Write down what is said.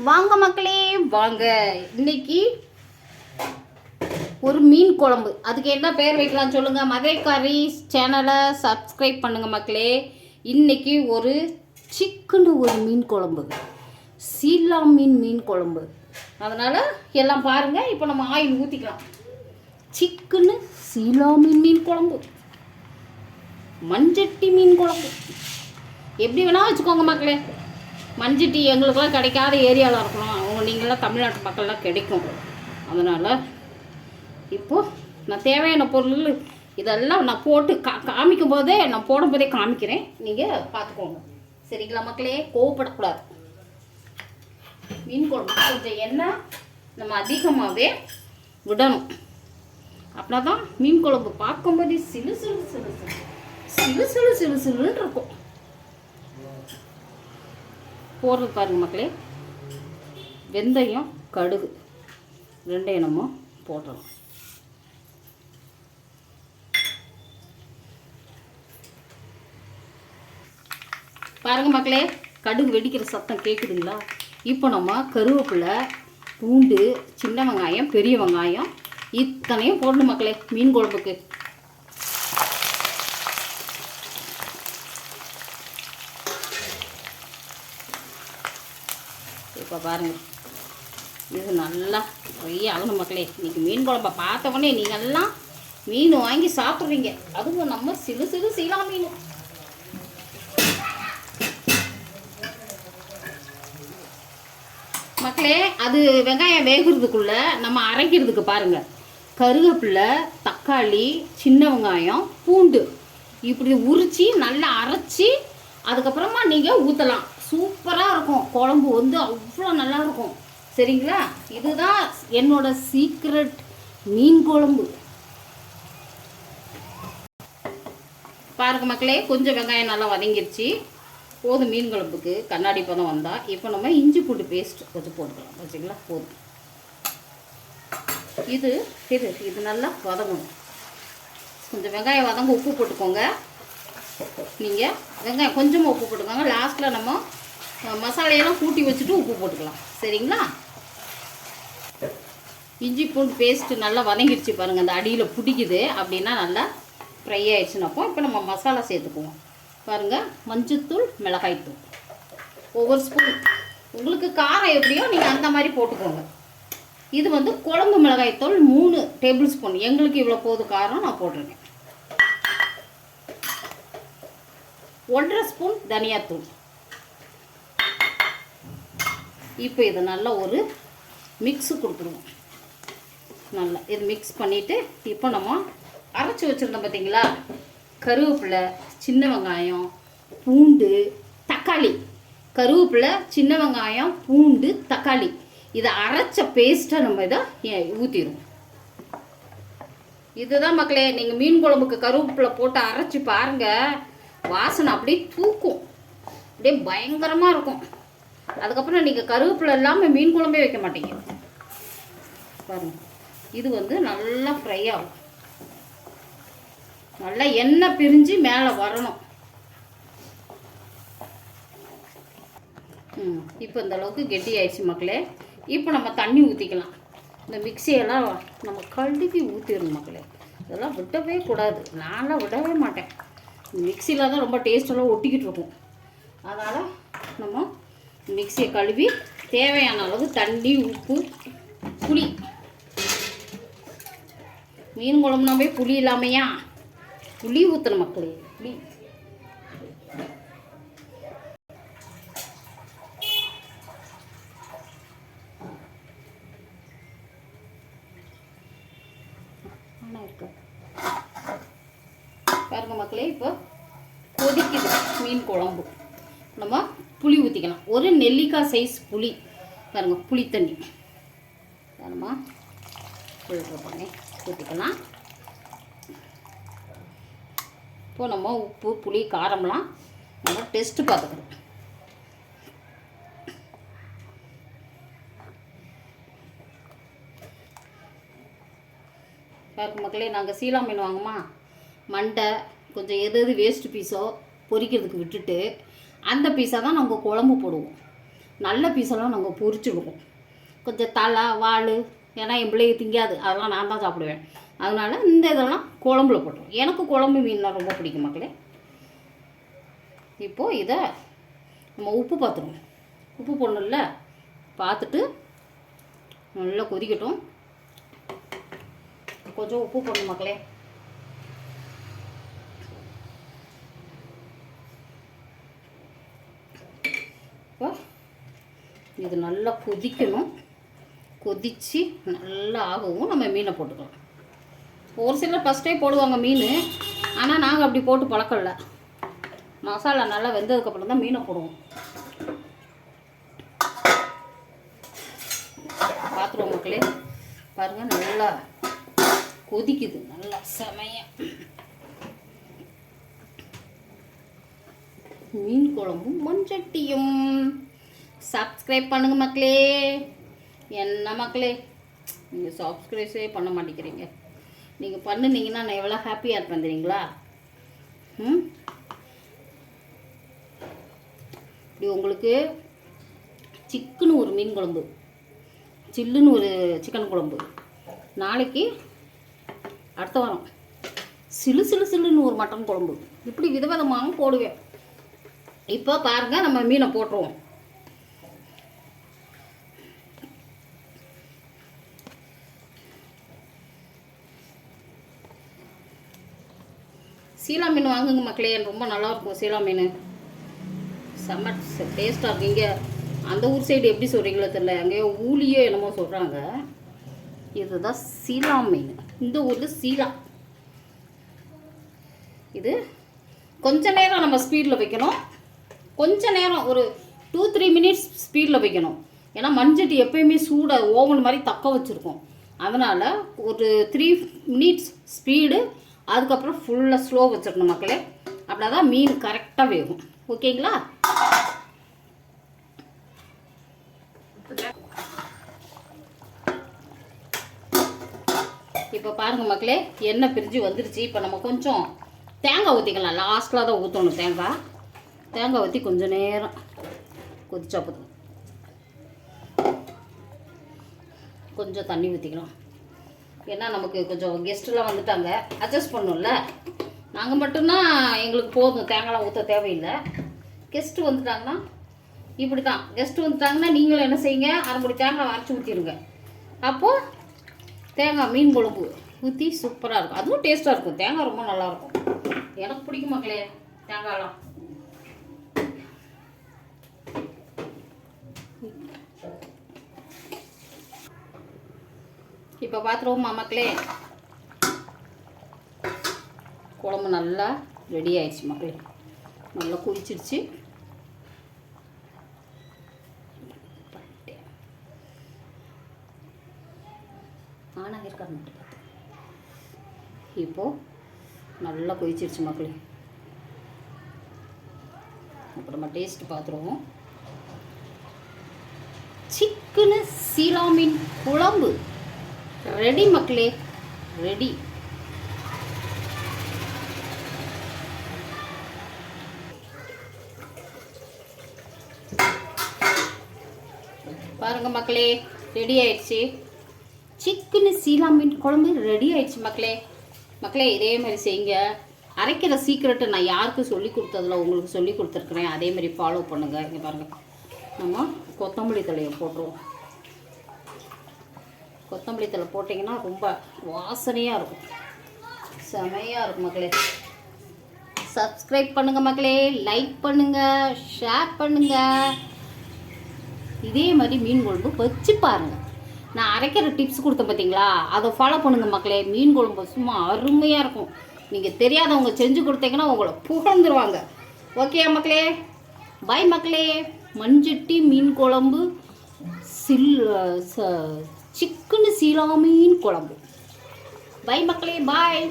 வாங்க மக்களே வாங்க. இன்னைக்கு ஒரு மீன் குழம்பு. அதுக்கு என்ன பேர் வைக்கலாம் சொல்லுங்க. மதுரைக்காரி சேனலை சப்ஸ்கிரைப் பண்ணுங்க மக்களே. இன்னைக்கு ஒரு சிக்கன் ஒரு மீன் குழம்பு, சீலா மீன் குழம்பு. அதனால் எல்லாம் பாருங்கள். இப்போ நம்ம ஆயில் ஊற்றிக்கலாம். சிக்கனு, சீலா மீன் குழம்பு, மஞ்சட்டி மீன் குழம்பு, எப்படி வேணால் வச்சுக்கோங்க மக்களே. மஞ்சட்டி எங்களுக்கெல்லாம் கிடைக்காத ஏரியாவில் இருக்கணும். அவங்க நீங்களாம் தமிழ்நாட்டு மக்கள்லாம் கிடைக்கும். அதனால் இப்போது நான் தேவையான பொருள் இதெல்லாம் நான் போட்டு காமிக்கும் போதே, நான் போடும்போதே காமிக்கிறேன். நீங்கள் பார்த்துக்கோங்க சரிங்களா மக்களே. கோவப்படக்கூடாது. மீன் குழம்பு கொஞ்சம் எண்ணெய் நம்ம அதிகமாகவே விடணும். அப்படின்னா தான் மீன் குழம்பு பார்க்கும்போதே சிலு சிலு சிலு சிலு சிலு சிலு சிலு சிலுன்னு இருக்கும். போடுறது பாருங்கள் மக்களே. வெந்தயம், கடுகு ரெண்டையும் நம்ம போடுறோம். பாருங்கள் மக்களே, கடுகு வெடிக்கிற சத்தம் கேட்குதுங்களா? இப்போ நம்ம கருவேப்பிலை, பூண்டு, சின்ன வெங்காயம், பெரிய வெங்காயம் இத்தனையும் போடணும் மக்களே மீன் குழம்புக்கு. இப்போ பாருங்கள், இது நல்லா ஃப்ரை ஆகணும் மக்களே. இன்றைக்கி மீன் குழம்பை பார்த்த உடனே நீங்கள்லாம் மீன் வாங்கி சாப்பிட்றீங்க. அதுவும் நம்ம சிறு சிறு சீலா மீன். மக்களே, அது வெங்காயம் வேகிறதுக்குள்ளே நம்ம அரைக்கிறதுக்கு பாருங்கள். கருவேப்பிலை, தக்காளி, சின்ன வெங்காயம், பூண்டு இப்படி உரித்து நல்லா அரைச்சி அதுக்கப்புறமா நீங்கள் ஊற்றலாம். சூப்பராக இருக்கும் குழம்பு, வந்து அவ்வளோ நல்லா இருக்கும் சரிங்களா. இதுதான் என்னோட சீக்ரெட் மீன் குழம்பு. பாருங்க மக்களே, கொஞ்சம் வெங்காயம் நல்லா வதங்கிருச்சு. போதும் மீன் குழம்புக்கு கண்ணாடி பதம் வந்தால். இப்போ நம்ம இஞ்சி பூண்டு பேஸ்ட் கொஞ்சம் போட்டுக்கலாம் வச்சுங்களா. போதும். இது நல்லா வதங்கணும். கொஞ்சம் வெங்காயம் வதங்க உப்பு போட்டுக்கோங்க. நீங்கள் வெங்காயம் கொஞ்சமாக உப்பு போட்டுக்கோங்க. லாஸ்ட்டில் நம்ம மசாலையெல்லாம் கூட்டி வச்சுட்டு உப்பு போட்டுக்கலாம் சரிங்களா. இஞ்சி பூண்டு பேஸ்ட்டு நல்லா வதங்கிடுச்சு பாருங்கள். அந்த அடியில் பிடிக்குது அப்படின்னா நல்லா ஃப்ரை ஆயிடுச்சுனப்போ இப்போ நம்ம மசாலா சேர்த்துக்குவோம். பாருங்கள், மஞ்சத்தூள், மிளகாய்த்தூள் ஒவ்வொரு ஸ்பூன். உங்களுக்கு காரம் எப்படியோ நீங்கள் அந்த மாதிரி போட்டுக்கோங்க. இது வந்து குழம்பு மிளகாய்த்தூள் 3 டேபிள் ஸ்பூன். எங்களுக்கு இவ்வளோ போது காரம் நான் போட்டிருக்கேன். 1.5 ஸ்பூன் தனியாத்தூள். இப்போ இதை நல்லா ஒரு மிக்ஸு கொடுத்துருவோம். நல்லா இது மிக்ஸ் பண்ணிவிட்டு இப்போ நம்ம அரைச்சி வச்சுருந்தோம் பார்த்தீங்களா. கருவேப்பிலை, சின்ன வெங்காயம், பூண்டு, தக்காளி. கருவேப்பிலை, சின்ன வெங்காயம், பூண்டு, தக்காளி இதை அரைச்ச பேஸ்ட்டை நம்ம இதை ஊற்றிடுவோம். இதுதான் மக்களே, நீங்கள் மீன் குழம்புக்கு கருவேப்பிலை போட்டு அரைச்சி பாருங்கள். வாசனை அப்படியே தூக்கும், அப்படியே பயங்கரமாக இருக்கும். அதுக்கப்புறம் நீங்கள் கருவேப்பிலை இல்லாமல் மீன் குழம்பே வைக்க மாட்டீங்க. பாருங்கள், இது வந்து நல்லா ஃப்ரை ஆகும். நல்லா எண்ணெய் பிரிஞ்சு மேலே வரணும். இப்போ இந்த அளவுக்கு கெட்டி ஆயிடுச்சு மக்களே. இப்போ நம்ம தண்ணி ஊற்றிக்கலாம். இந்த மிக்சியெல்லாம் நம்ம கழுவி ஊற்றிடணும் மக்களே. இதெல்லாம் விடவே கூடாது. நான்லாம் விடவே மாட்டேன். மிக்சியில் தான் ரொம்ப டேஸ்டெல்லாம் ஒட்டிக்கிட்டு இருக்கும். அதனால் நம்ம மிக்சியை கழுவி தேவையான அளவு தண்ணி, உப்பு, புளி. மீன் குழம்புனாவே புளி இல்லாமையா? புளி ஊற்றணும் மக்களே. புளி பாருங்க மக்களே. இப்போ கொதிக்குது மீன் குழம்பு. நம்ம புளி ஊற்றிக்கலாம். ஒரு நெல்லிக்காய் சைஸ் புளி. பாருங்க, புளி தண்ணி பாருமா ஃபில்டர் பண்ணி ஊற்றிக்கலாம். இப்போ நம்ம உப்பு, புளி, காரம்லாம் நம்ம டெஸ்ட்டு பார்த்துக்கணும். பாருங்க மக்களே, நாங்கள் சீலா மீன் வாங்குமா, மண்டை கொஞ்சம் எது வேஸ்ட்டு பீஸோ பொரிக்கிறதுக்கு விட்டுட்டு அந்த பீஸாக தான் நாங்கள் குழம்பு போடுவோம். நல்ல பீஸெல்லாம் நாங்கள் பொரிச்சுடுவோம். கொஞ்சம் தலை வால், ஏன்னா என் பிள்ளைங்க திங்காது, அதெல்லாம் நான் தான் சாப்பிடுவேன். அதனால் இந்த இதெல்லாம் குழம்புல போட்டுருவோம். எனக்கு குழம்பு மீன்லாம் ரொம்ப பிடிக்கும் மக்களே. இப்போது இதை நம்ம உப்பு பார்த்துருவோம். உப்பு போடணும்ல, பார்த்துட்டு நல்லா கொதிக்கட்டும். கொஞ்சம் உப்பு போடணும் மக்களே. இப்போ இது நல்லா கொதிக்கணும். கொதித்து நல்லா ஆகவும் நம்ம மீனை போட்டுக்கலாம். ஒரு சிலர் ஃபஸ்ட்டே போடுவாங்க மீன், ஆனால் நாங்கள் அப்படி போட்டு பழக்கம் இல்லை. மசாலா நல்லா வெந்ததுக்கப்புறம் தான் மீனை போடுவோம். பார்த்துருவோம் மக்களே. பாருங்கள் நல்லா கொதிக்குது, நல்லா செமையாக. மீன் குழம்பும் மண்சட்டியும். சப்ஸ்கிரைப் பண்ணுங்க மக்களே. என்ன மக்களே நீங்கள் சப்ஸ்கிரைபே பண்ண மாட்டேங்கிறீங்க. நீங்கள் பண்ணுனீங்கன்னா நான் எவ்வளோ ஹாப்பியாக இருப்பேன் தெரியுங்களா? இப்படி உங்களுக்கு சிக்குன்னு ஒரு மீன் குழம்பு, சில்லுன்னு ஒரு சிக்கன் குழம்பு, நாளைக்கு அடுத்த வாரம் சிலு சிலு சில்லுன்னு ஒரு மட்டன் குழம்பு, இப்படி விதவிதமாக போடுவேன். இப்போ பாருங்கள், நம்ம மீனை போட்டுருவோம். சீலா மீன் வாங்குங்க மக்களே, ரொம்ப நல்லாயிருக்கும். சீலா மீன் செம்ம டேஸ்ட்டாக இருக்கும். இங்கே அந்த ஊர் சைடு எப்படி சொல்கிறீங்களோ தெரியல, அங்கேயோ ஊலியோ என்னமோ சொல்கிறாங்க. இதுதான் சீலா மீன். இந்த ஊரில் சீலா. இது கொஞ்ச நேரம் நம்ம ஸ்பீடில் வைக்கணும். கொஞ்ச நேரம் ஒரு 2-3 மினிட்ஸ் ஸ்பீடில் வைக்கணும். ஏன்னா மண்சட்டி எப்பயுமே சூடாக ஓவன் மாதிரி தக்க வச்சுருக்கோம். அதனால் ஒரு 3 மினிட்ஸ் ஸ்பீடு, அதுக்கப்புறம் ஃபுல்லாக ஸ்லோ வச்சிடணும் மக்களே. அப்படின்னா தான் மீன் கரெக்டாக வேகும். ஓகேங்களா? இப்போ பாருங்கள் மக்களே, எண்ணெய் பிரிஞ்சு வந்துருச்சு. இப்போ நம்ம கொஞ்சம் தேங்காய் ஊற்றிக்கலாம். லாஸ்ட்டில் தான் ஊற்றணும். தேங்காய் ஊற்றி கொஞ்சம் நேரம் கொதிச்சா போதும். கொஞ்சம் தண்ணி ஊற்றிக்கலாம். ஏன்னா நமக்கு கொஞ்சம் கெஸ்ட்டுலாம் வந்துட்டாங்க, அட்ஜஸ்ட் பண்ணணும்ல. நாங்கள் மட்டும்தான் எங்களுக்கு போதும், தேங்காய்லாம் ஊற்ற தேவையில்லை. கெஸ்ட்டு வந்துட்டாங்கன்னா இப்படி தான். கெஸ்ட்டு வந்துட்டாங்கன்னா நீங்களும் என்ன செய்யுங்க, அரைப்படி தேங்காய் அரைச்சி ஊற்றிடுங்க. அப்போது தேங்காய் மீன் குழம்பு ஊற்றி சூப்பராக இருக்கும். அதுவும் டேஸ்ட்டாக இருக்கும். தேங்காய் ரொம்ப நல்லாயிருக்கும். எனக்கு பிடிக்கும் மக்களே தேங்காயெல்லாம். இப்போ பார்த்துருவோமா மக்களே, குழம்பு நல்லா ரெடி ஆயிடுச்சு மக்களே. நல்லா கொதிச்சிடுச்சு. ஆனால் இருக்காது மட்டும் பார்த்து. இப்போது நல்லா கொதிச்சிடுச்சு மக்களே. இப்போ நம்ம டேஸ்ட் பார்த்துருவோம். சிக்கனு சீலா மீன் குழம்பு ரெடி மக்களே, ரெடி. பாருங்க மக்களே, ரெடி ஆயிடுச்சு. சிக்கனு சீலா மீன் குழம்பு ரெடி ஆயிடுச்சு மக்களே. மக்களே இதே மாதிரி செய்யுங்க. அரைக்கிற சீக்கிரட்டை நான் யாருக்கும் சொல்லி கொடுத்ததில்ல, உங்களுக்கு சொல்லி கொடுத்துருக்குறேன். அதே மாதிரி ஃபாலோ பண்ணுங்கள். இங்கே பாருங்கள், நம்ம கொத்தமல்லி தழையை போட்டுருவோம். கொத்தமல்லி தழை போட்டிங்கன்னா ரொம்ப வாசனையாக இருக்கும், செமையாக இருக்கும் மக்களே. சப்ஸ்கிரைப் பண்ணுங்கள் மக்களே, லைக் பண்ணுங்கள், ஷேர் பண்ணுங்கள். இதே மாதிரி மீன் குழம்பு வச்சு பாருங்கள். நான் அரைக்கிற டிப்ஸ் கொடுத்தேன் பார்த்தீங்களா, அதை ஃபாலோ பண்ணுங்கள் மக்களே. மீன் குழம்பு சும்மா அருமையாக இருக்கும். நீங்கள் தெரியாதவங்க செஞ்சு கொடுத்தீங்கன்னா உங்களை புகழ்ந்துருவாங்க. ஓகே மக்களே, பாய் மக்களே. மண்சட்டி மீன் குழம்பு, சிக்கனு சீலா மீன் குழம்பு. பாய் மக்களே, பாய்.